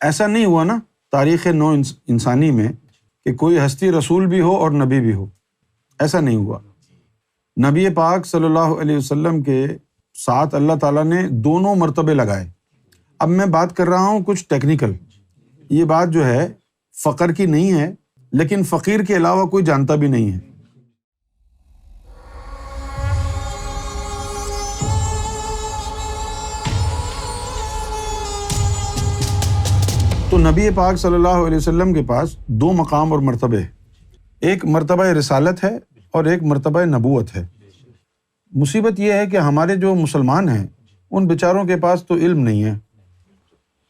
ایسا نہیں ہوا نا تاریخ نو انسانی میں کہ کوئی ہستی رسول بھی ہو اور نبی بھی ہو، ایسا نہیں ہوا۔ نبی پاک صلی اللہ علیہ وسلم کے ساتھ اللہ تعالیٰ نے دونوں مرتبے لگائے۔ اب میں بات کر رہا ہوں کچھ ٹیکنیکل، یہ بات جو ہے فقر کی نہیں ہے، لیکن فقیر کے علاوہ کوئی جانتا بھی نہیں ہے۔ تو نبی پاک صلی اللہ علیہ وسلم کے پاس دو مقام اور مرتبے، ایک مرتبہ رسالت ہے اور ایک مرتبہ نبوت ہے۔ مصیبت یہ ہے کہ ہمارے جو مسلمان ہیں ان بیچاروں کے پاس تو علم نہیں ہے،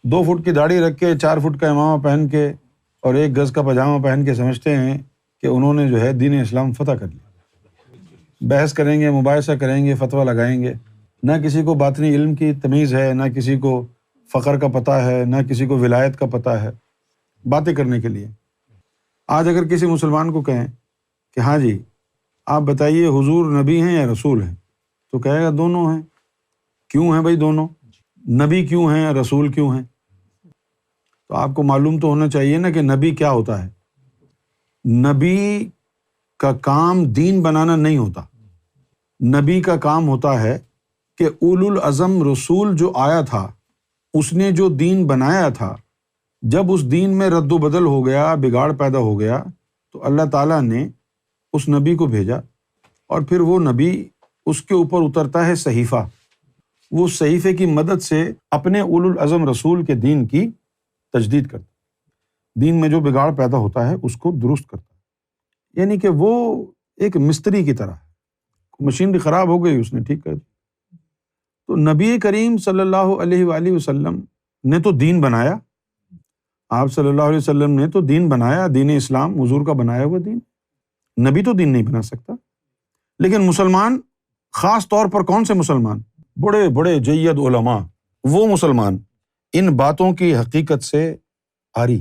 2 فٹ کی داڑھی رکھ کے 4 فٹ کا امامہ پہن کے اور 1 گز کا پاجامہ پہن کے سمجھتے ہیں کہ انہوں نے جو ہے دین اسلام فتح کر لیا۔ بحث کریں گے، مباحثہ کریں گے، فتویٰ لگائیں گے، نہ کسی کو باطنی علم کی تمیز ہے، نہ کسی کو فقر کا پتہ ہے، نہ کسی کو ولایت کا پتہ ہے، باتیں کرنے کے لیے۔ آج اگر کسی مسلمان کو کہیں کہ ہاں جی آپ بتائیے حضور نبی ہیں یا رسول ہیں، تو کہے گا دونوں ہیں۔ کیوں ہیں بھائی دونوں؟ نبی کیوں ہیں، رسول کیوں ہیں؟ تو آپ کو معلوم تو ہونا چاہیے نا کہ نبی کیا ہوتا ہے۔ نبی کا کام دین بنانا نہیں ہوتا، نبی کا کام ہوتا ہے کہ اولو العزم رسول جو آیا تھا اس نے جو دین بنایا تھا، جب اس دین میں رد و بدل ہو گیا، بگاڑ پیدا ہو گیا، تو اللہ تعالیٰ نے اس نبی کو بھیجا، اور پھر وہ نبی اس کے اوپر اترتا ہے صحیفہ، وہ صحیفے کی مدد سے اپنے اولو العزم رسول کے دین کی تجدید کرتا ہے، دین میں جو بگاڑ پیدا ہوتا ہے اس کو درست کرتا ہے۔ یعنی کہ وہ ایک مستری کی طرح ہے، مشینری خراب ہو گئی اس نے ٹھیک کر دی۔ تو نبی کریم صلی اللہ علیہ وآلہ وسلم نے تو دین بنایا، آپ صلی اللہ علیہ وسلم نے تو دین بنایا، دین اسلام حضور کا بنایا ہوا دین، نبی تو دین نہیں بنا سکتا۔ لیکن مسلمان، خاص طور پر کون سے مسلمان؟ بڑے بڑے جید علماء، وہ مسلمان ان باتوں کی حقیقت سے عاری۔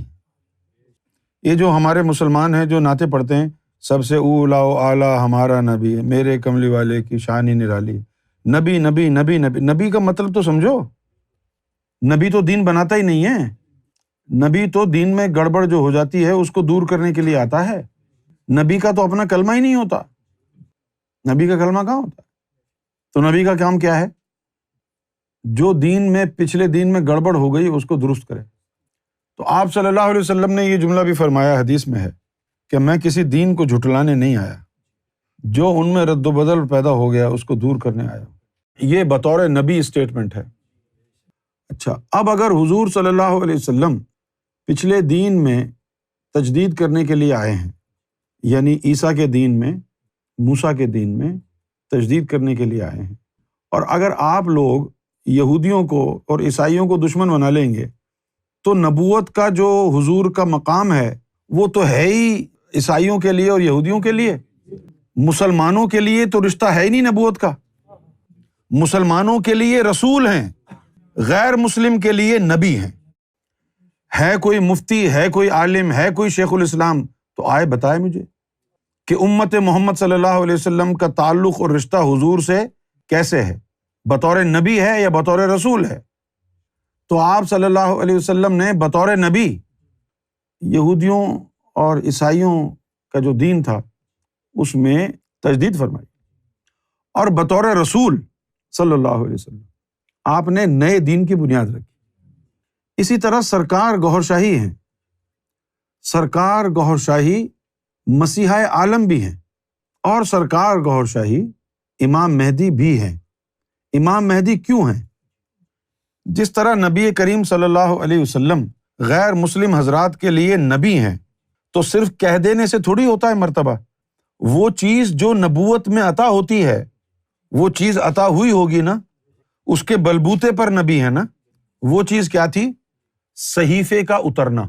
یہ جو ہمارے مسلمان ہیں جو نعتیں پڑھتے ہیں، سب سے اولا و اعلیٰ ہمارا نبی ہے، میرے کملی والے کی شان ہی نرالی، نبی نبی نبی نبی، نبی کا مطلب تو سمجھو۔ نبی تو دین بناتا ہی نہیں ہے، نبی تو دین میں گڑبڑ جو ہو جاتی ہے اس کو دور کرنے کے لیے آتا ہے۔ نبی کا تو اپنا کلمہ ہی نہیں ہوتا، نبی کا کلمہ کہاں ہوتا ہے؟ تو نبی کا کام کیا ہے؟ جو دین میں پچھلے دین میں گڑبڑ ہو گئی اس کو درست کرے۔ تو آپ صلی اللہ علیہ وسلم نے یہ جملہ بھی فرمایا، حدیث میں ہے کہ میں کسی دین کو جھٹلانے نہیں آیا، جو ان میں رد و بدل پیدا ہو گیا اس کو دور کرنے آیا۔ یہ بطور نبی اسٹیٹمنٹ ہے۔ اچھا، اب اگر حضور صلی اللہ علیہ وسلم پچھلے دین میں تجدید کرنے کے لیے آئے ہیں، یعنی عیسیٰ کے دین میں، موسیٰ کے دین میں تجدید کرنے کے لیے آئے ہیں، اور اگر آپ لوگ یہودیوں کو اور عیسائیوں کو دشمن بنا لیں گے تو نبوت کا جو حضور کا مقام ہے وہ تو ہے ہی عیسائیوں کے لیے اور یہودیوں کے لیے، مسلمانوں کے لیے تو رشتہ ہے ہی نہیں نبوت کا۔ مسلمانوں کے لیے رسول ہیں، غیر مسلم کے لیے نبی ہیں۔ ہے کوئی مفتی، ہے کوئی عالم، ہے کوئی شیخ الاسلام تو آئے بتائے مجھے کہ امت محمد صلی اللہ علیہ وسلم کا تعلق اور رشتہ حضور سے کیسے ہے، بطور نبی ہے یا بطور رسول ہے؟ تو آپ صلی اللہ علیہ وسلم نے بطور نبی یہودیوں اور عیسائیوں کا جو دین تھا اس میں تجدید فرمائی، اور بطور رسول صلی اللہ علیہ وسلم آپ نے نئے دین کی بنیاد رکھی۔ اسی طرح سرکار گوہر شاہی ہیں، سرکار گوہر شاہی مسیحا عالم بھی ہیں، اور سرکار گوہر شاہی امام مہدی بھی ہیں۔ امام مہدی کیوں ہیں؟ جس طرح نبی کریم صلی اللہ علیہ وسلم غیر مسلم حضرات کے لیے نبی ہیں، تو صرف کہہ دینے سے تھوڑی ہوتا ہے مرتبہ، وہ چیز جو نبوت میں عطا ہوتی ہے وہ چیز عطا ہوئی ہوگی نا، اس کے بلبوتے پر نبی ہے نا۔ وہ چیز کیا تھی؟ صحیفے کا اترنا۔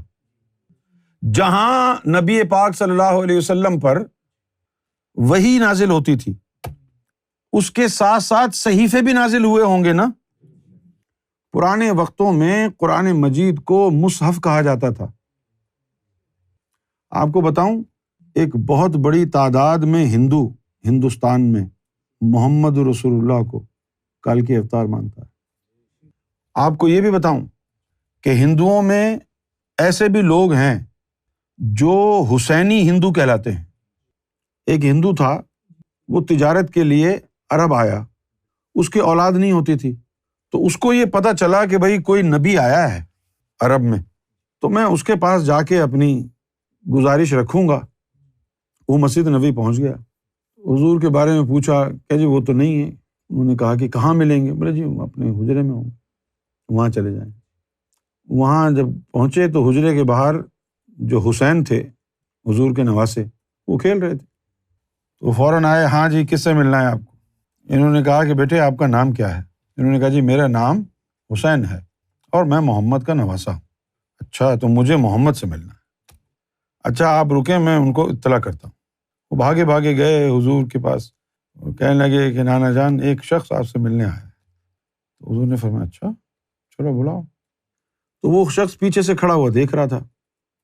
جہاں نبی پاک صلی اللہ علیہ وسلم پر وحی نازل ہوتی تھی اس کے ساتھ ساتھ صحیفے بھی نازل ہوئے ہوں گے نا۔ پرانے وقتوں میں قرآن مجید کو مصحف کہا جاتا تھا۔ آپ کو بتاؤں، ایک بہت بڑی تعداد میں ہندوستان میں محمد رسول اللہ کو کل کے اوتار مانتا ہے۔ آپ کو یہ بھی بتاؤں کہ ہندوؤں میں ایسے بھی لوگ ہیں جو حسینی ہندو کہلاتے ہیں۔ ایک ہندو تھا، وہ تجارت کے لیے عرب آیا، اس کی اولاد نہیں ہوتی تھی، تو اس کو یہ پتہ چلا کہ بھائی کوئی نبی آیا ہے عرب میں، تو میں اس کے پاس جا کے اپنی گزارش رکھوں گا۔ وہ مسجد نبوی پہنچ گیا، حضور کے بارے میں پوچھا کہ جی وہ تو نہیں ہے۔ انہوں نے کہا کہ کہاں ملیں گے؟ بولے جی اپنے حجرے میں ہوں، وہاں چلے جائیں۔ وہاں جب پہنچے تو حجرے کے باہر جو حسین تھے حضور کے نواسے، وہ کھیل رہے تھے، تو فوراً آئے، ہاں جی کس سے ملنا ہے آپ کو؟ انہوں نے کہا کہ بیٹے آپ کا نام کیا ہے؟ انہوں نے کہا جی میرا نام حسین ہے اور میں محمد کا نواسا ہوں۔ اچھا تو مجھے محمد سے ملنا ہے، اچھا آپ رکیں میں ان کو اطلاع کرتا ہوں۔ وہ بھاگے بھاگے گئے حضور کے پاس اور کہنے لگے کہ نانا جان ایک شخص آپ سے ملنے آیا ہے۔ تو حضور نے فرمایا اچھا چلو بلاؤ۔ تو وہ شخص پیچھے سے کھڑا ہوا دیکھ رہا تھا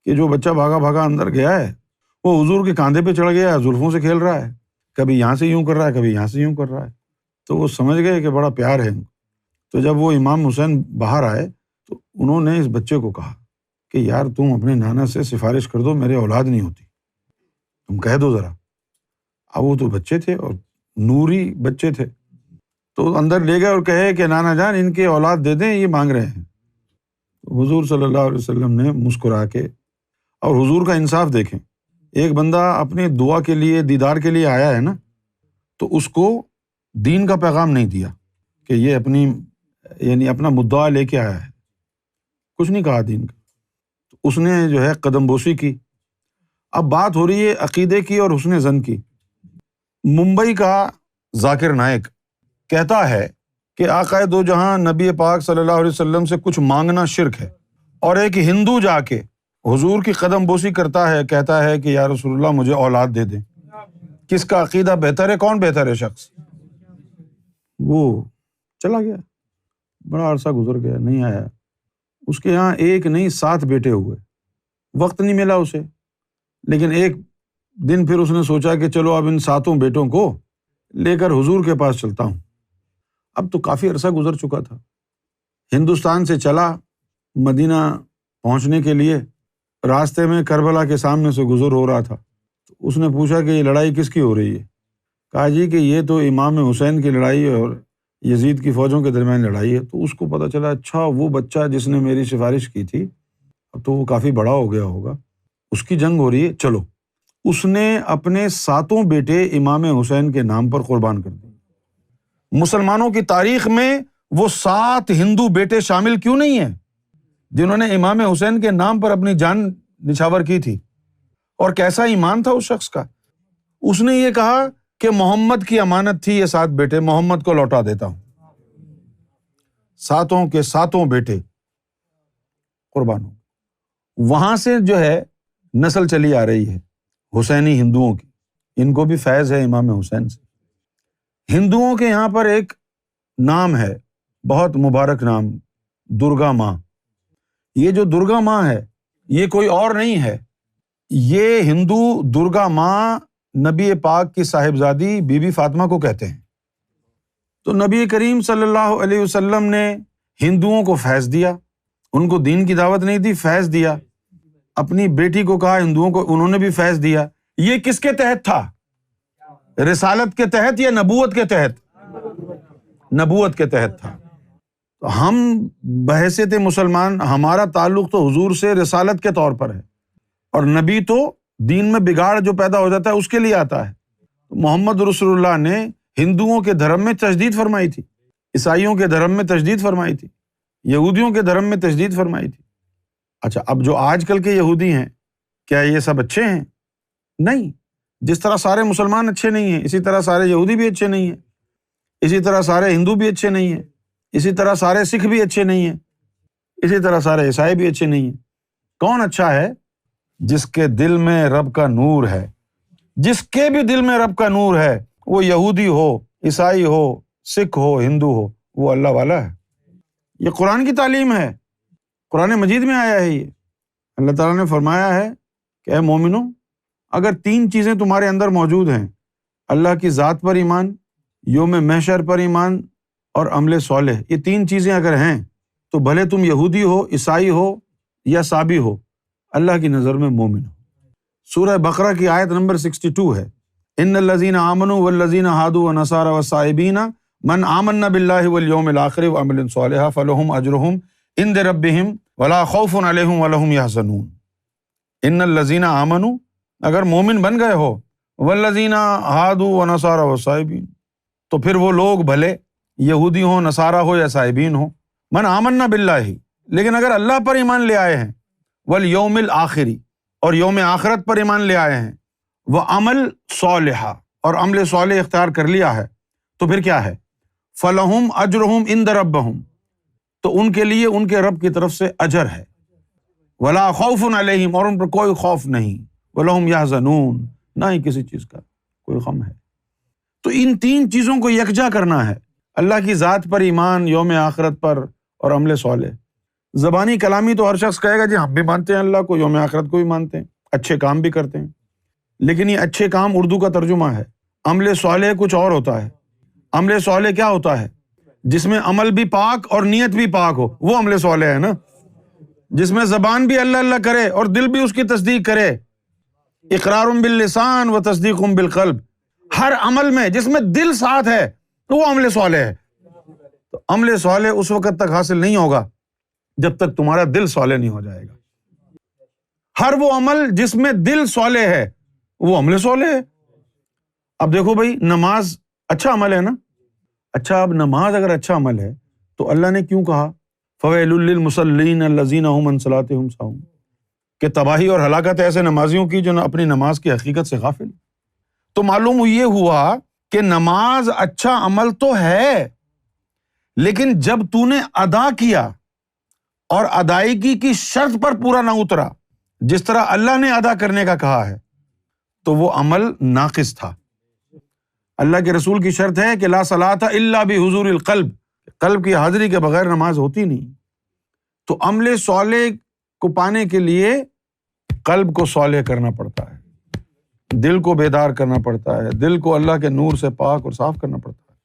کہ جو بچہ بھاگا بھاگا اندر گیا ہے وہ حضور کے کاندھے پہ چڑھ گیا ہے، زلفوں سے کھیل رہا ہے، کبھی یہاں سے یوں کر رہا ہے، کبھی یہاں سے یوں کر رہا ہے۔ تو وہ سمجھ گئے کہ بڑا پیار ہے ان کو۔ تو جب وہ امام حسین باہر آئے تو انہوں نے اس بچے کو کہا کہ یار تم اپنے نانا سے سفارش کر دو، میرے اولاد نہیں ہوتی، تم کہہ دو ذرا۔ اب وہ تو بچے تھے اور نوری بچے تھے، تو اندر لے گئے اور کہے کہ نانا جان ان کے اولاد دے دیں، یہ مانگ رہے ہیں۔ حضور صلی اللہ علیہ وسلم نے مسکرا کے، اور حضور کا انصاف دیکھیں، ایک بندہ اپنی دعا کے لیے دیدار کے لیے آیا ہے نا، تو اس کو دین کا پیغام نہیں دیا کہ یہ اپنا مدعا لے کے آیا ہے، کچھ نہیں کہا دین کا، تو اس نے جو ہے قدم بوسی کی۔ اب بات ہو رہی ہے عقیدے کی اور حسن ظن کی۔ ممبئی کا ذاکر نائک کہتا ہے کہ آقا دو جہاں نبی پاک صلی اللہ علیہ وسلم سے کچھ مانگنا شرک ہے، اور ایک ہندو جا کے حضور کی قدم بوسی کرتا ہے، کہتا ہے کہ یا رسول اللہ مجھے اولاد دے دیں۔ کس کا عقیدہ بہتر ہے؟ کون بہتر ہے شخص؟ وہ چلا گیا، بڑا عرصہ گزر گیا، نہیں آیا۔ اس کے یہاں ایک نہیں 7 بیٹے ہوئے، وقت نہیں ملا اسے، لیکن ایک دن پھر اس نے سوچا کہ چلو اب ان 7 بیٹوں کو لے کر حضور کے پاس چلتا ہوں۔ اب تو کافی عرصہ گزر چکا تھا، ہندوستان سے چلا مدینہ پہنچنے کے لیے، راستے میں کربلا کے سامنے سے گزر ہو رہا تھا۔ تو اس نے پوچھا کہ یہ لڑائی کس کی ہو رہی ہے؟ کہا جی کہ یہ تو امام حسین کی لڑائی ہے اور یزید کی فوجوں کے درمیان لڑائی ہے۔ تو اس کو پتہ چلا اچھا وہ بچہ جس نے میری سفارش کی تھی اب تو وہ کافی بڑا ہو گیا ہوگا، اس کی جنگ ہو رہی ہے، چلو۔ اس نے اپنے 7 بیٹے امام حسین کے نام پر قربان کر دیے۔ مسلمانوں کی تاریخ میں وہ 7 ہندو بیٹے شامل کیوں نہیں ہیں جنہوں نے امام حسین کے نام پر اپنی جان نچھاور کی تھی؟ اور کیسا ایمان تھا اس شخص کا! اس نے یہ کہا کہ محمد کی امانت تھی یہ 7 بیٹے، محمد کو لوٹا دیتا ہوں۔ 7 کے 7 بیٹے قربان ہو۔ وہاں سے جو ہے نسل چلی آ رہی ہے حسینی ہندوؤں کی، ان کو بھی فیض ہے امام حسین سے۔ ہندوؤں کے یہاں پر ایک نام ہے، بہت مبارک نام، درگا ماں۔ یہ جو درگا ماں ہے یہ کوئی اور نہیں ہے، یہ ہندو درگا ماں نبی پاک کی صاحبزادی بی بی فاطمہ کو کہتے ہیں۔ تو نبی کریم صلی اللہ علیہ وسلم نے ہندوؤں کو فیض دیا، ان کو دین کی دعوت نہیں دی، فیض دیا۔ اپنی بیٹی کو کہا ہندوؤں کو، انہوں نے بھی فیض دیا۔ یہ کس کے تحت تھا؟ رسالت کے تحت یا نبوت کے تحت؟ نبوت کے تحت تھا۔ تو ہم بحیثیت مسلمان، ہمارا تعلق تو حضور سے رسالت کے طور پر ہے، اور نبی تو دین میں بگاڑ جو پیدا ہو جاتا ہے اس کے لیے آتا ہے۔ محمد رسول اللہ نے ہندوؤں کے دھرم میں تشدید فرمائی تھی، عیسائیوں کے دھرم میں تشدید فرمائی تھی، یہودیوں کے دھرم میں تشدید فرمائی تھی۔ اچھا اب جو آج کل کے یہودی ہیں، کیا یہ سب اچھے ہیں؟ نہیں۔ جس طرح سارے مسلمان اچھے نہیں ہیں، اسی طرح سارے یہودی بھی اچھے نہیں ہیں، اسی طرح سارے ہندو بھی اچھے نہیں ہیں، اسی طرح سارے سکھ بھی اچھے نہیں ہیں، اسی طرح سارے عیسائی بھی اچھے نہیں ہیں۔ کون اچھا ہے؟ جس کے دل میں رب کا نور ہے۔ جس کے بھی دل میں رب کا نور ہے، وہ یہودی ہو، عیسائی ہو، سکھ ہو، ہندو ہو، وہ اللہ والا ہے۔ یہ قرآن کی تعلیم ہے، قرآن مجید میں آیا ہے۔ یہ اللہ تعالیٰ نے فرمایا ہے کہ اے مومنو، اگر 3 چیزیں تمہارے اندر موجود ہیں، اللہ کی ذات پر ایمان، یوم محشر پر ایمان اور عمل صالح، یہ 3 چیزیں اگر ہیں تو بھلے تم یہودی ہو، عیسائی ہو یا سابی ہو، اللہ کی نظر میں مومن ہو۔ سورہ بقرہ کی آیت نمبر 62 ہے، ان الذین آمنوا والذین ہادوا والنصارى والصائبین من آمن باللہ والیوم الآخر وعمل صالحا فلہم اجرہم عند ربہم ولا خوف علیہم ولا ہم یحزنون۔ ان الذین آمنوا، اگر مومن بن گئے ہو، والذین ہادوا والنصارى والصائبین، تو پھر وہ لوگ بھلے یہودی ہوں، نصارہ ہو یا صائبین ہوں، من آمنا باللہ، لیکن اگر اللہ پر ایمان لے آئے ہیں، والیوم الآخری، اور یوم آخرت پر ایمان لے آئے ہیں، وہ عمل صالحہ، اور عمل صالح اختیار کر لیا ہے، تو پھر کیا ہے؟ فلہم اجرہم عند ربہم، تو ان کے لیے ان کے رب کی طرف سے اجر ہے، ولا خوف علیہم، اور ان پر کوئی خوف نہیں، ولہم یحزنون، نہ ہی کسی چیز کا کوئی غم ہے۔ تو ان تین چیزوں کو یکجا کرنا ہے، اللہ کی ذات پر ایمان، یوم آخرت پر، اور عمل صالح۔ زبانی کلامی تو ہر شخص کہے گا جی ہم بھی مانتے ہیں اللہ کو، یوم آخرت کو بھی مانتے ہیں، اچھے کام بھی کرتے ہیں، لیکن یہ اچھے کام اردو کا ترجمہ ہے، عمل صالح کچھ اور ہوتا ہے۔ عمل صالح کیا ہوتا ہے؟ جس میں عمل بھی پاک اور نیت بھی پاک ہو، وہ عمل صالح ہے نا۔ جس میں زبان بھی اللہ اللہ کرے اور دل بھی اس کی تصدیق کرے، اقرار باللسان و تصدیق بالقلب، ہر عمل میں جس میں دل ساتھ ہے تو وہ عمل صالح ہے۔ تو عمل صالح اس وقت تک حاصل نہیں ہوگا جب تک تمہارا دل صالح نہیں ہو جائے گا۔ ہر وہ عمل جس میں دل صالح ہے وہ عمل صالح ہے۔ اب دیکھو بھائی، نماز اچھا عمل ہے نا۔ اچھا، اب نماز اگر اچھا عمل ہے تو اللہ نے کیوں کہا فویل للمصلین الذین هم عن صلاتهم ساہون، کہ تباہی اور ہلاکت ایسے نمازیوں کی جو اپنی نماز کی حقیقت سے غافل۔ تو معلوم یہ ہوا کہ نماز اچھا عمل تو ہے، لیکن جب تو نے ادا کیا اور ادائیگی کی شرط پر پورا نہ اترا جس طرح اللہ نے ادا کرنے کا کہا ہے، تو وہ عمل ناقص تھا۔ اللہ کے رسول کی شرط ہے کہ لا صلاۃ الا بحضور القلب، قلب کی حاضری کے بغیر نماز ہوتی نہیں۔ تو عمل صالح کو پانے کے لیے قلب کو صالح کرنا پڑتا ہے، دل کو بیدار کرنا پڑتا ہے، دل کو اللہ کے نور سے پاک اور صاف کرنا پڑتا ہے۔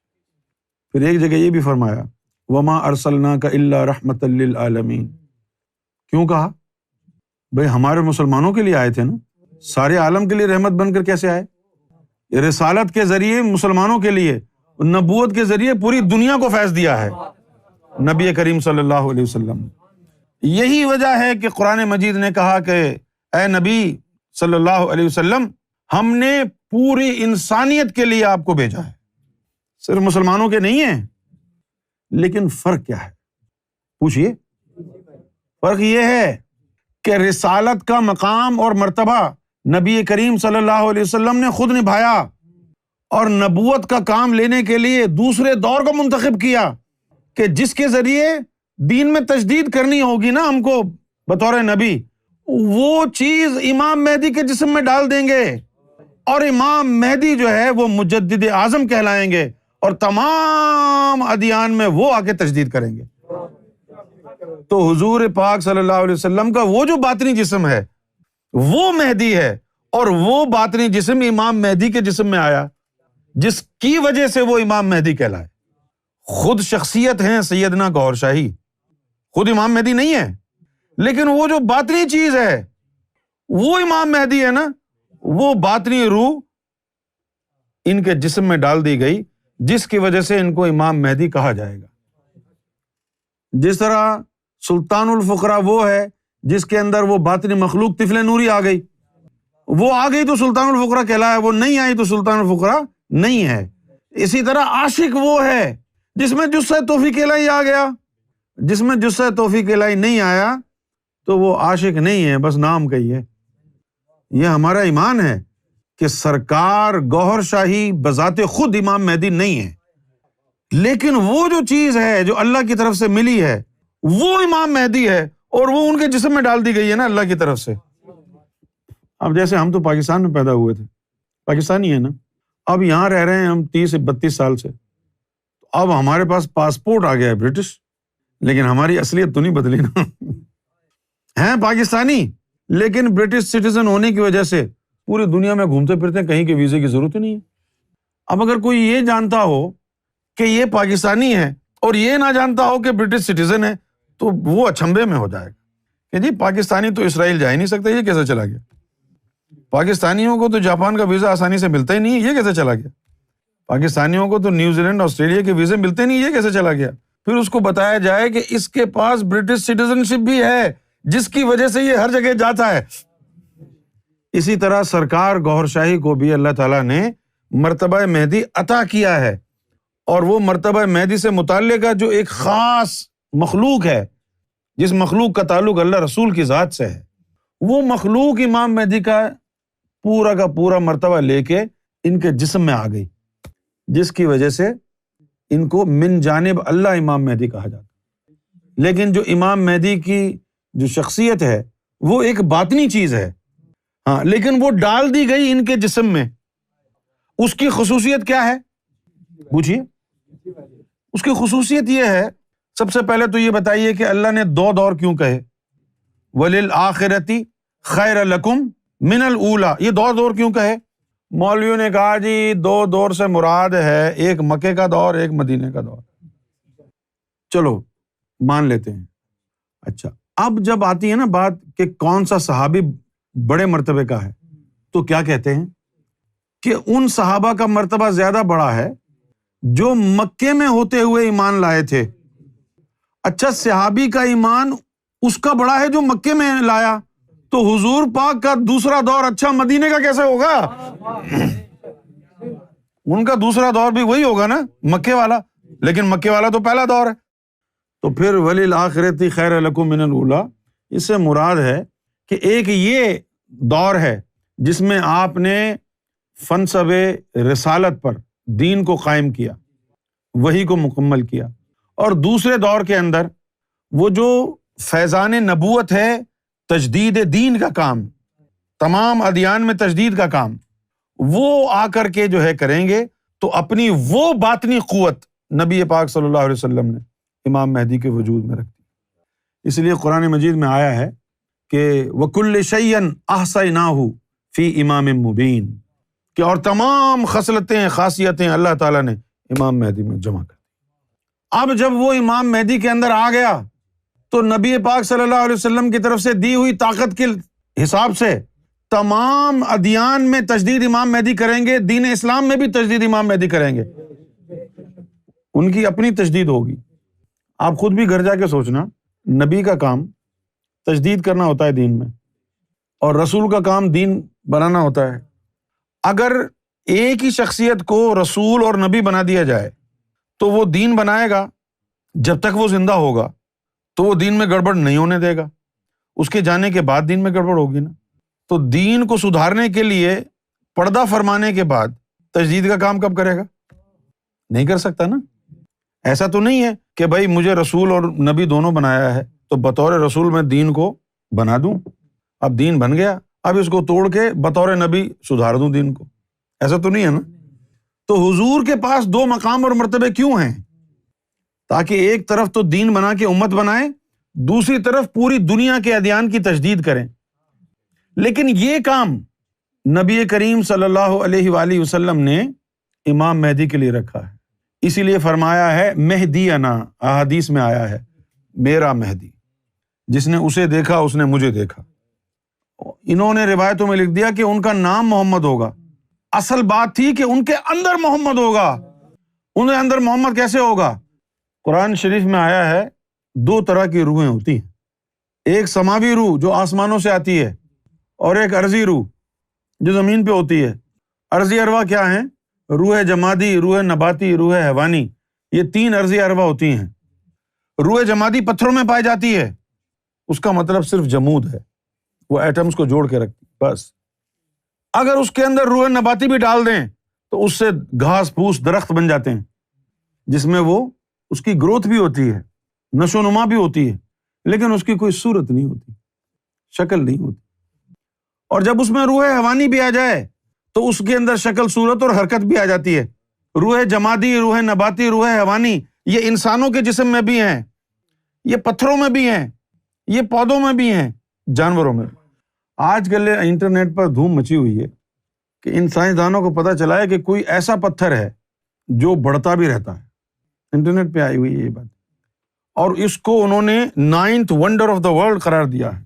پھر ایک جگہ یہ بھی فرمایا وما ارسلناک الا رحمۃ للعالمین۔ کیوں کہا؟ بھئی ہمارے مسلمانوں کے لیے آئے تھے نا، سارے عالم کے لیے رحمت بن کر کیسے آئے؟ رسالت کے ذریعے مسلمانوں کے لیے، نبوت کے ذریعے پوری دنیا کو فیض دیا ہے نبی کریم صلی اللہ علیہ وسلم۔ یہی وجہ ہے کہ قرآن مجید نے کہا کہ اے نبی صلی اللہ علیہ وسلم، ہم نے پوری انسانیت کے لیے آپ کو بھیجا ہے، صرف مسلمانوں کے نہیں ہیں۔ لیکن فرق کیا ہے؟ پوچھئے۔ فرق یہ ہے کہ رسالت کا مقام اور مرتبہ نبی کریم صلی اللہ علیہ وسلم نے خود نبھایا، اور نبوت کا کام لینے کے لیے دوسرے دور کو منتخب کیا کہ جس کے ذریعے دین میں تجدید کرنی ہوگی نا ہم کو بطور نبی، وہ چیز امام مہدی کے جسم میں ڈال دیں گے، اور امام مہدی جو ہے وہ مجدد اعظم کہلائیں گے، اور تمام ادیان میں وہ آ کے تجدید کریں گے۔ تو حضور پاک صلی اللہ علیہ وسلم کا وہ جو باطنی جسم ہے وہ مہدی ہے، اور وہ باطنی جسم امام مہدی کے جسم میں آیا، جس کی وجہ سے وہ امام مہدی کہلائے۔ خود شخصیت ہیں سیدنا گوہر شاہی، خود امام مہدی نہیں ہے، لیکن وہ جو باطنی چیز ہے وہ امام مہدی ہے نا، وہ باطنی روح ان کے جسم میں ڈال دی گئی، جس کی وجہ سے ان کو امام مہدی کہا جائے گا۔ جس طرح سلطان الفقراء وہ ہے جس کے اندر وہ باطنی مخلوق طفل نوری آ گئی، وہ آ گئی تو سلطان الفقراء کہلایا، وہ نہیں آئی تو سلطان الفقراء نہیں ہے۔ اسی طرح عاشق وہ ہے جس میں جثہ توفیق الہی آ گیا، جس میں جثہ توفیق الہی نہیں آیا تو وہ عاشق نہیں ہے، بس نام کا ہی ہے۔ یہ ہمارا ایمان ہے کہ سرکار گوہر شاہی بذات خود امام مہدی نہیں ہے، لیکن وہ جو چیز ہے جو اللہ کی طرف سے ملی ہے وہ امام مہدی ہے، اور وہ ان کے جسم میں ڈال دی گئی ہے نا اللہ کی طرف سے۔ اب جیسے ہم تو پاکستان میں پیدا ہوئے تھے، پاکستانی ہیں نا، اب یہاں رہ رہے ہیں ہم 30-32 سال سے، اب ہمارے پاس پاسپورٹ آ گیا ہے برٹش، لیکن ہماری اصلیت تو نہیں بدلی نا۔ ہیں پاکستانی لیکن برٹش سٹیزن ہونے کی وجہ سے پوری دنیا میں گھومتے پھرتے ہیں، کہیں کے ویزے کی ضرورت ہی نہیں ہے۔ اب اگر کوئی یہ جانتا ہو کہ یہ پاکستانی ہے اور یہ نہ جانتا ہو کہ برٹش سٹیزن ہے تو وہ اچھمبے میں ہو جائے گا کہ جی پاکستانی تو اسرائیل جا ہی نہیں سکتا، یہ کیسے چلا گیا؟ پاکستانیوں کو تو جاپان کا ویزا آسانی سے ملتا ہی نہیں ہے، یہ کیسے چلا گیا؟ پاکستانیوں کو تو نیوزی لینڈ آسٹریلیا کے ویزے ملتے نہیں، یہ کیسے چلا گیا؟ پھر اس کو بتایا جائے کہ اس کے پاس برٹش سٹیزن شپ بھی ہے جس کی وجہ سے یہ ہر جگہ جاتا ہے۔ اسی طرح سرکار گوھر شاہی کو بھی اللہ تعالیٰ نے مرتبہ مہدی عطا کیا ہے، اور وہ مرتبہ مہدی سے متعلقہ جو ایک خاص مخلوق ہے، جس مخلوق کا تعلق اللہ رسول کی ذات سے ہے، وہ مخلوق امام مہدی کا پورا مرتبہ لے کے ان کے جسم میں آ گئی، جس کی وجہ سے ان کو من جانب اللہ امام مہدی کہا جاتا ہے۔ لیکن جو امام مہدی کی جو شخصیت ہے وہ ایک باطنی چیز ہے، ہاں، لیکن وہ ڈال دی گئی ان کے جسم میں۔ اس کی خصوصیت کیا ہے؟ پوچھیے۔ اس کی خصوصیت یہ ہے، سب سے پہلے تو یہ بتائیے کہ اللہ نے دو دور کیوں کہے؟ وَلِلْآخِرَةِ خَيْرَ لَكُمْ مِنَ الْأُولَى، یہ دو دور کیوں کہے؟ مولویوں نے کہا جی دو دور سے مراد ہے ایک مکے کا دور، ایک مدینے کا دور۔ چلو مان لیتے ہیں۔ اچھا، اب جب آتی ہے نا بات کہ کون سا صحابی بڑے مرتبے کا ہے، تو کیا کہتے ہیں کہ ان صحابہ کا مرتبہ زیادہ بڑا ہے جو مکے میں ہوتے ہوئے ایمان لائے تھے۔ اچھا، صحابی کا ایمان اس کا بڑا ہے جو مکے میں لایا، تو حضور پاک کا دوسرا دور اچھا مدینے کا کیسے ہوگا؟ ان کا دوسرا دور بھی وہی ہوگا نا، مکے والا، لیکن مکے والا تو پہلا دور ہے۔ تو پھر وَلِلْآخِرَةِ خَيْرَ لَكُمْ مِنَ الْأُولَىٰ، اس سے مراد ہے کہ ایک یہ دور ہے جس میں آپ نے فنسب رسالت پر دین کو قائم کیا، وحی کو مکمل کیا، اور دوسرے دور کے اندر وہ جو فیضان نبوت ہے، تجدید دین کا کام، تمام ادیان میں تجدید کا کام، وہ آ کر کے جو ہے کریں گے، تو اپنی وہ باطنی قوت نبی پاک صلی اللہ علیہ وسلم نے امام مہدی کے وجود میں رکھ دی۔ اس لیے قرآن مجید میں آیا ہے کہ وَكُلِّ شَيْءٍ أَحْصَيْنَاهُ فِي إِمَامٍ مُبِينٍ، کہ اور تمام خصلتیں، خاصیتیں اللہ تعالیٰ نے امام مہدی میں جمع کر دی۔ اب جب وہ امام مہدی کے اندر آ گیا تو نبی پاک صلی اللہ علیہ وسلم کی طرف سے دی ہوئی طاقت کے حساب سے تمام ادیان میں تجدید امام مہدی کریں گے، دین اسلام میں بھی تجدید امام مہدی کریں گے، ان کی اپنی تجدید ہوگی۔ آپ خود بھی گھر جا کے سوچنا، نبی کا کام تجدید کرنا ہوتا ہے دین میں، اور رسول کا کام دین بنانا ہوتا ہے۔ اگر ایک ہی شخصیت کو رسول اور نبی بنا دیا جائے تو وہ دین بنائے گا، جب تک وہ زندہ ہوگا تو وہ دین میں گڑبڑ نہیں ہونے دے گا، اس کے جانے کے بعد دین میں گڑبڑ ہوگی نا۔ تو دین کو سدھارنے کے لیے پردہ فرمانے کے بعد تجدید کا کام کب کرے گا؟ نہیں کر سکتا نا۔ ایسا تو نہیں ہے کہ بھائی مجھے رسول اور نبی دونوں بنایا ہے تو بطور رسول میں دین کو بنا دوں، اب دین بن گیا، اب اس کو توڑ کے بطور نبی سدھار دوں دین کو، ایسا تو نہیں ہے نا۔ تو حضور کے پاس دو مقام اور مرتبے کیوں ہیں؟ تاکہ ایک طرف تو دین بنا کے امت بنائیں، دوسری طرف پوری دنیا کے ادیان کی تجدید کریں۔ لیکن یہ کام نبی کریم صلی اللہ علیہ وآلہ وسلم نے امام مہدی کے لیے رکھا ہے، اسی لیے فرمایا ہے مہدی انا، احادیث میں آیا ہے میرا مہدی، جس نے اسے دیکھا اس نے مجھے دیکھا۔ انہوں نے روایتوں میں لکھ دیا کہ ان کا نام محمد ہوگا، اصل بات تھی کہ ان کے اندر محمد ہوگا۔ ان کے اندر محمد کیسے ہوگا؟ قرآن شریف میں آیا ہے دو طرح کی روحیں ہوتی ہیں، ایک سماوی روح جو آسمانوں سے آتی ہے، اور ایک ارضی روح جو زمین پہ ہوتی ہے۔ ارضی ارواح کیا ہیں؟ روح جمادی، روح نباتی، روح حیوانی، یہ تین ارضی ارواح ہوتی ہیں۔ روح جمادی پتھروں میں پائی جاتی ہے، اس کا مطلب صرف جمود ہے، وہ ایٹمز کو جوڑ کے رکھتی بس۔ اگر اس کے اندر روح نباتی بھی ڈال دیں تو اس سے گھاس پھوس درخت بن جاتے ہیں، جس میں وہ اس کی گروتھ بھی ہوتی ہے، نشو و نما بھی ہوتی ہے، لیکن اس کی کوئی صورت نہیں ہوتی، شکل نہیں ہوتی۔ اور جب اس میں روح حیوانی بھی آ جائے تو اس کے اندر شکل، صورت اور حرکت بھی آ جاتی ہے۔ روح جمادی، روح نباتی، روح حیوانی، یہ انسانوں کے جسم میں بھی ہیں، یہ پتھروں میں بھی ہیں، یہ پودوں میں بھی ہیں، جانوروں میں۔ آج کل انٹرنیٹ پر دھوم مچی ہوئی ہے کہ ان سائنسدانوں کو پتہ چلا ہے کہ کوئی ایسا پتھر ہے جو بڑھتا بھی رہتا ہے، انٹرنیٹ پہ آئی ہوئی ہے یہ بات۔ اور اس کو انہوں نے 9th wonder of the world قرار دیا ہے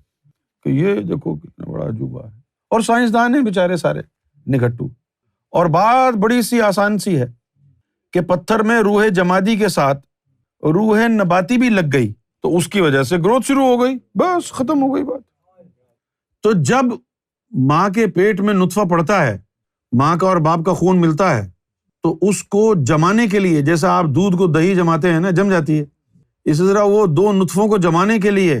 کہ یہ دیکھو کتنا بڑا عجوبہ ہے. اور سائنسدان ہیں بیچارے سارے نگھٹو. اور بات بڑی سی آسان سی ہے کہ پتھر میں روح جمادی کے ساتھ روح نباتی بھی لگ گئی تو اس کی وجہ سے گروتھ شروع ہو گئی، بس ختم ہو گئی بات. تو جب ماں کے پیٹ میں نطفہ پڑتا ہے، ماں کا اور باپ کا خون ملتا ہے، تو اس کو جمانے کے لیے، جیسا آپ دودھ کو دہی جماتے ہیں نا، جم جاتی ہے، اسی طرح وہ دو نطفوں کو جمانے کے لیے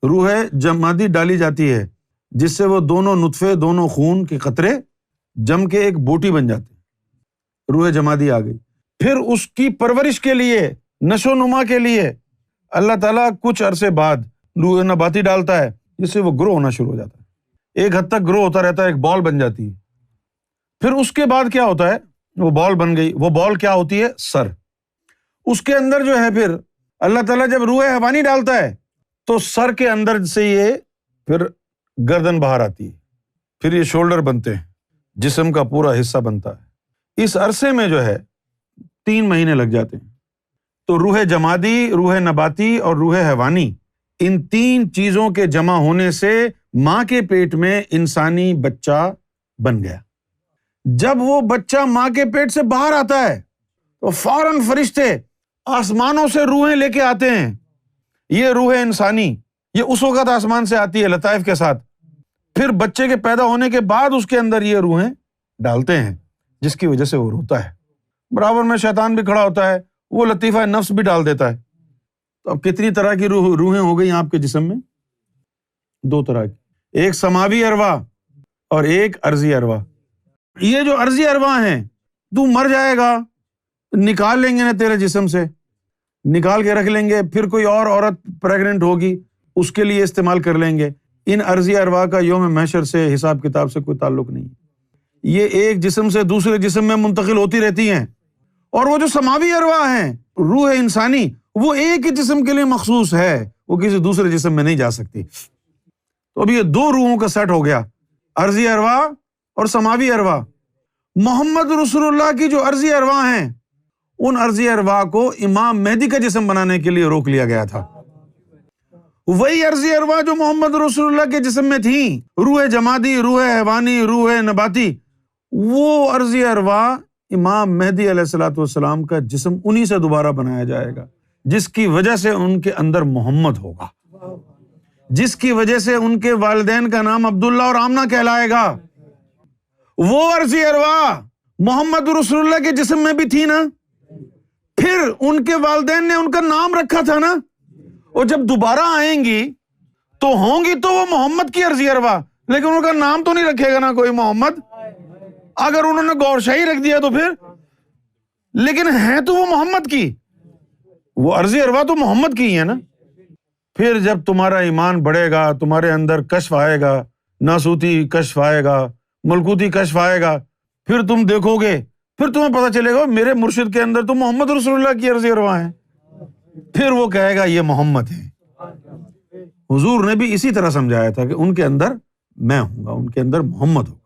روح جمادی ڈالی جاتی ہے، جس سے وہ دونوں نطفے، دونوں خون کے قطرے جم کے ایک بوٹی بن جاتے ہیں. روح جمادی آ گئی. پھر اس کی پرورش کے لیے، نشو و نما کے لیے اللہ تعالیٰ کچھ عرصے بعد روح نباتی ڈالتا ہے، جس سے وہ گرو ہونا شروع ہو جاتا ہے. ایک حد تک گرو ہوتا رہتا ہے، ایک بال بن جاتی ہے. پھر اس کے بعد کیا ہوتا ہے، وہ بال بن گئی. وہ بال کیا ہوتی ہے؟ سر. اس کے اندر جو ہے پھر اللہ تعالیٰ جب روح حیوانی ڈالتا ہے تو سر کے اندر سے یہ پھر گردن باہر آتی ہے، پھر یہ شولڈر بنتے ہیں، جسم کا پورا حصہ بنتا ہے. اس عرصے میں جو ہے 3 مہینے لگ جاتے ہیں. تو روح جمادی، روح نباتی اور روح حیوانی، ان 3 چیزوں کے جمع ہونے سے ماں کے پیٹ میں انسانی بچہ بن گیا. جب وہ بچہ ماں کے پیٹ سے باہر آتا ہے تو فوراً فرشتے آسمانوں سے روحیں لے کے آتے ہیں. یہ روح انسانی، یہ اس وقت آسمان سے آتی ہے لطائف کے ساتھ. پھر بچے کے پیدا ہونے کے بعد اس کے اندر یہ روحیں ڈالتے ہیں، جس کی وجہ سے وہ روتا ہے. برابر میں شیطان بھی کھڑا ہوتا ہے، وہ لطیفہ نفس بھی ڈال دیتا ہے. تو اب کتنی طرح کی روحیں ہو گئی آپ کے جسم میں؟ 2 طرح کی، ایک سماوی ارواح اور ایک ارضی ارواح. یہ جو ارضی ارواح ہیں، تو مر جائے گا، نکال لیں گے نا تیرے جسم سے، نکال کے رکھ لیں گے، پھر کوئی اور عورت پریگننٹ ہوگی اس کے لیے استعمال کر لیں گے. ان ارضی ارواح کا یوم محشر سے، حساب کتاب سے کوئی تعلق نہیں. یہ ایک جسم سے دوسرے جسم میں منتقل ہوتی رہتی ہیں. اور وہ جو سماوی ارواح ہیں، روح انسانی، وہ ایک ہی جسم کے لیے مخصوص ہے، وہ کسی دوسرے جسم میں نہیں جا سکتی. تو اب یہ 2 روحوں کا سیٹ ہو گیا، ارضی ارواح اور سماوی ارواح. محمد رسول اللہ کی جو ارضی ارواح ہیں، ان ارضی ارواح کو امام مہدی کا جسم بنانے کے لیے روک لیا گیا تھا. وہی ارضی ارواح جو محمد رسول اللہ کے جسم میں تھیں، روح جمادی، روح حیوانی، روح نباتی، وہ ارضی ارواح امام مہدی علیہ الصلوۃ والسلام کا جسم انہی سے دوبارہ بنایا جائے گا، جس کی وجہ سے ان کے اندر محمد ہوگا، جس کی وجہ سے ان کے والدین کا نام عبداللہ اور آمنہ کہلائے گا. وہ ارضی ارواح محمد رسول اللہ کے جسم میں بھی تھی نا، پھر ان کے والدین نے ان کا نام رکھا تھا نا، اور جب دوبارہ آئیں گی تو ہوں گی تو وہ محمد کی ارضی ارواح، لیکن ان کا نام تو نہیں رکھے گا نا کوئی محمد. اگر انہوں نے گور شاہی رکھ دیا تو پھر، لیکن ہیں تو وہ محمد کی، وہ ارضی ارواح تو محمد کی ہی ہے نا. پھر جب تمہارا ایمان بڑھے گا، تمہارے اندر کشف آئے گا، ناسوتی کشف آئے گا، ملکوتی کشف آئے گا، پھر تم دیکھو گے، پھر تمہیں پتہ چلے گا میرے مرشد کے اندر تو محمد رسول اللہ کی ارضی ارواح ہیں. پھر وہ کہے گا یہ محمد ہے. حضور نے بھی اسی طرح سمجھایا تھا کہ ان کے اندر میں ہوں گا، ان کے اندر محمد ہوگا.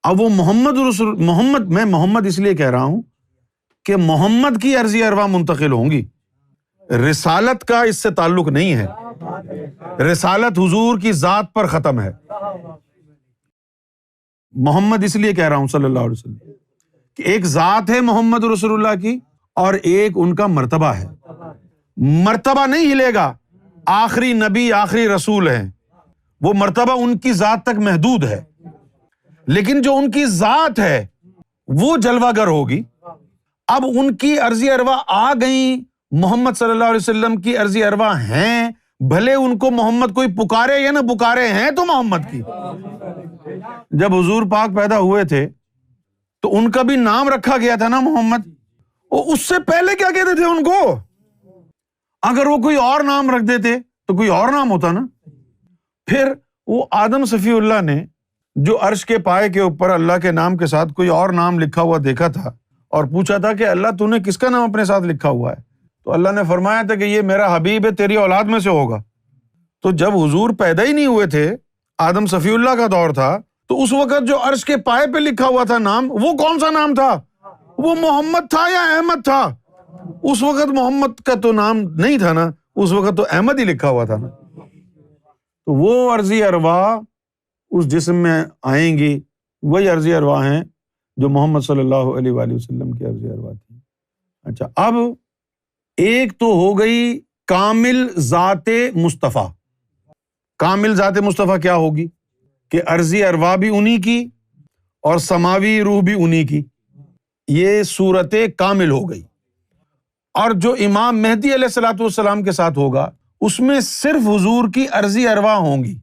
اب وہ میں محمد اس لیے کہہ رہا ہوں کہ محمد کی ارضی ارواح منتقل ہوں گی، رسالت کا اس سے تعلق نہیں ہے. رسالت حضور کی ذات پر ختم ہے. محمد اس لیے کہہ رہا ہوں صلی اللہ علیہ وسلم کہ ایک ذات ہے محمد رسول اللہ کی، اور ایک ان کا مرتبہ ہے. مرتبہ نہیں ہلے گا، آخری نبی، آخری رسول ہیں، وہ مرتبہ ان کی ذات تک محدود ہے. لیکن جو ان کی ذات ہے وہ جلوہ گر ہوگی. اب ان کی ارضی ارواح آ گئیں، محمد صلی اللہ علیہ وسلم کی ارضی ارواح ہیں، بھلے ان کو محمد کوئی پکارے یا نہ پکارے، ہیں تو محمد کی. جب حضور پاک پیدا ہوئے تھے تو ان کا بھی نام رکھا گیا تھا نا محمد. اور اس سے پہلے کیا کہتے تھے ان کو؟ اگر وہ کوئی اور نام رکھ دیتے تو کوئی اور نام ہوتا نا. پھر وہ آدم صفی اللہ نے جو عرش کے پائے کے اوپر اللہ کے نام کے ساتھ کوئی اور نام لکھا ہوا دیکھا تھا اور پوچھا تھا کہ اللہ تو نے کس کا نام اپنے ساتھ لکھا ہوا ہے؟ تو اللہ نے فرمایا تھا کہ یہ میرا حبیب ہے، تیری اولاد میں سے ہوگا. تو جب حضور پیدا ہی نہیں ہوئے تھے، آدم صفی اللہ کا دور تھا، تو اس وقت جو عرش کے پائے پہ لکھا ہوا تھا نام، وہ کون سا نام تھا؟ وہ محمد تھا یا احمد تھا؟ اس وقت محمد کا تو نام نہیں تھا نا، اس وقت تو احمد ہی لکھا ہوا تھا نا. تو وہ عرضی ارواح اس جسم میں آئیں گی، وہی عرضی ارواح ہیں جو محمد صلی اللہ علیہ وآلہ وسلم کی عرضی ارواح تھی. اچھا، اب ایک تو ہو گئی کامل ذات مصطفیٰ. کامل ذات مصطفیٰ کیا ہوگی کہ عرضی ارواح بھی انہی کی اور سماوی روح بھی انہی کی. یہ صورت کامل ہو گئی. اور جو امام مہدی علیہ الصلوۃ والسلام کے ساتھ ہوگا اس میں صرف حضور کی عرضی ارواح ہوں گی.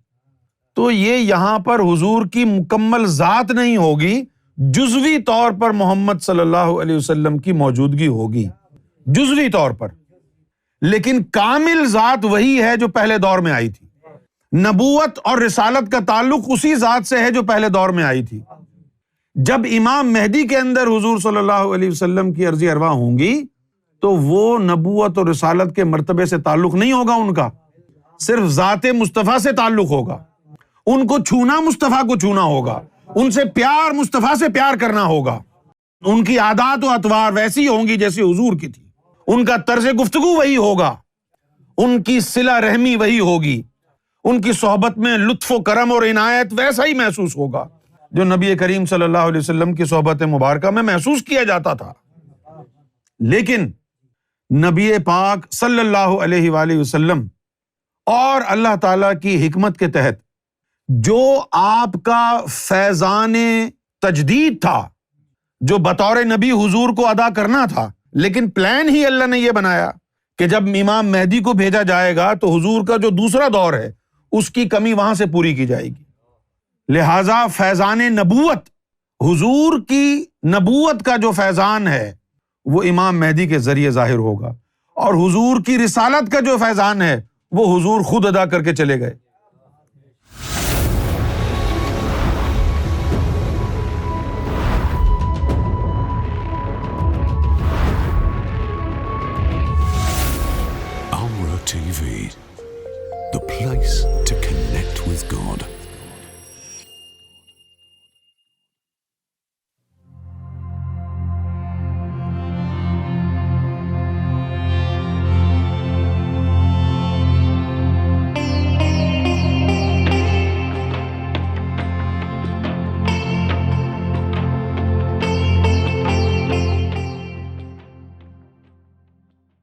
تو یہ یہاں پر حضور کی مکمل ذات نہیں ہوگی، جزوی طور پر محمد صلی اللہ علیہ وسلم کی موجودگی ہوگی، جزوی طور پر. لیکن کامل ذات وہی ہے جو پہلے دور میں آئی تھی. نبوت اور رسالت کا تعلق اسی ذات سے ہے جو پہلے دور میں آئی تھی. جب امام مہدی کے اندر حضور صلی اللہ علیہ وسلم کی عرضی ارواح ہوں گی تو وہ نبوت اور رسالت کے مرتبے سے تعلق نہیں ہوگا ان کا، صرف ذات مصطفیٰ سے تعلق ہوگا. ان کو چھونا مصطفیٰ کو چھونا ہوگا، ان سے پیار مصطفیٰ سے پیار کرنا ہوگا. ان کی عادات و اطوار ویسی ہوں گی جیسی حضور کی تھی، ان کا طرز گفتگو وہی ہوگا، ان کی صلہ رحمی وہی ہوگی، ان کی صحبت میں لطف و کرم اور عنایت ویسا ہی محسوس ہوگا جو نبی کریم صلی اللہ علیہ وسلم کی صحبت مبارکہ میں محسوس کیا جاتا تھا. لیکن نبی پاک صلی اللہ علیہ وآلہ وسلم اور اللہ تعالیٰ کی حکمت کے تحت جو آپ کا فیضان تجدید تھا، جو بطور نبی حضور کو ادا کرنا تھا، لیکن پلان ہی اللہ نے یہ بنایا کہ جب امام مہدی کو بھیجا جائے گا تو حضور کا جو دوسرا دور ہے اس کی کمی وہاں سے پوری کی جائے گی. لہذا فیضان نبوت، حضور کی نبوت کا جو فیضان ہے وہ امام مہدی کے ذریعے ظاہر ہوگا، اور حضور کی رسالت کا جو فیضان ہے وہ حضور خود ادا کر کے چلے گئے. Amra TV, the place to connect with God.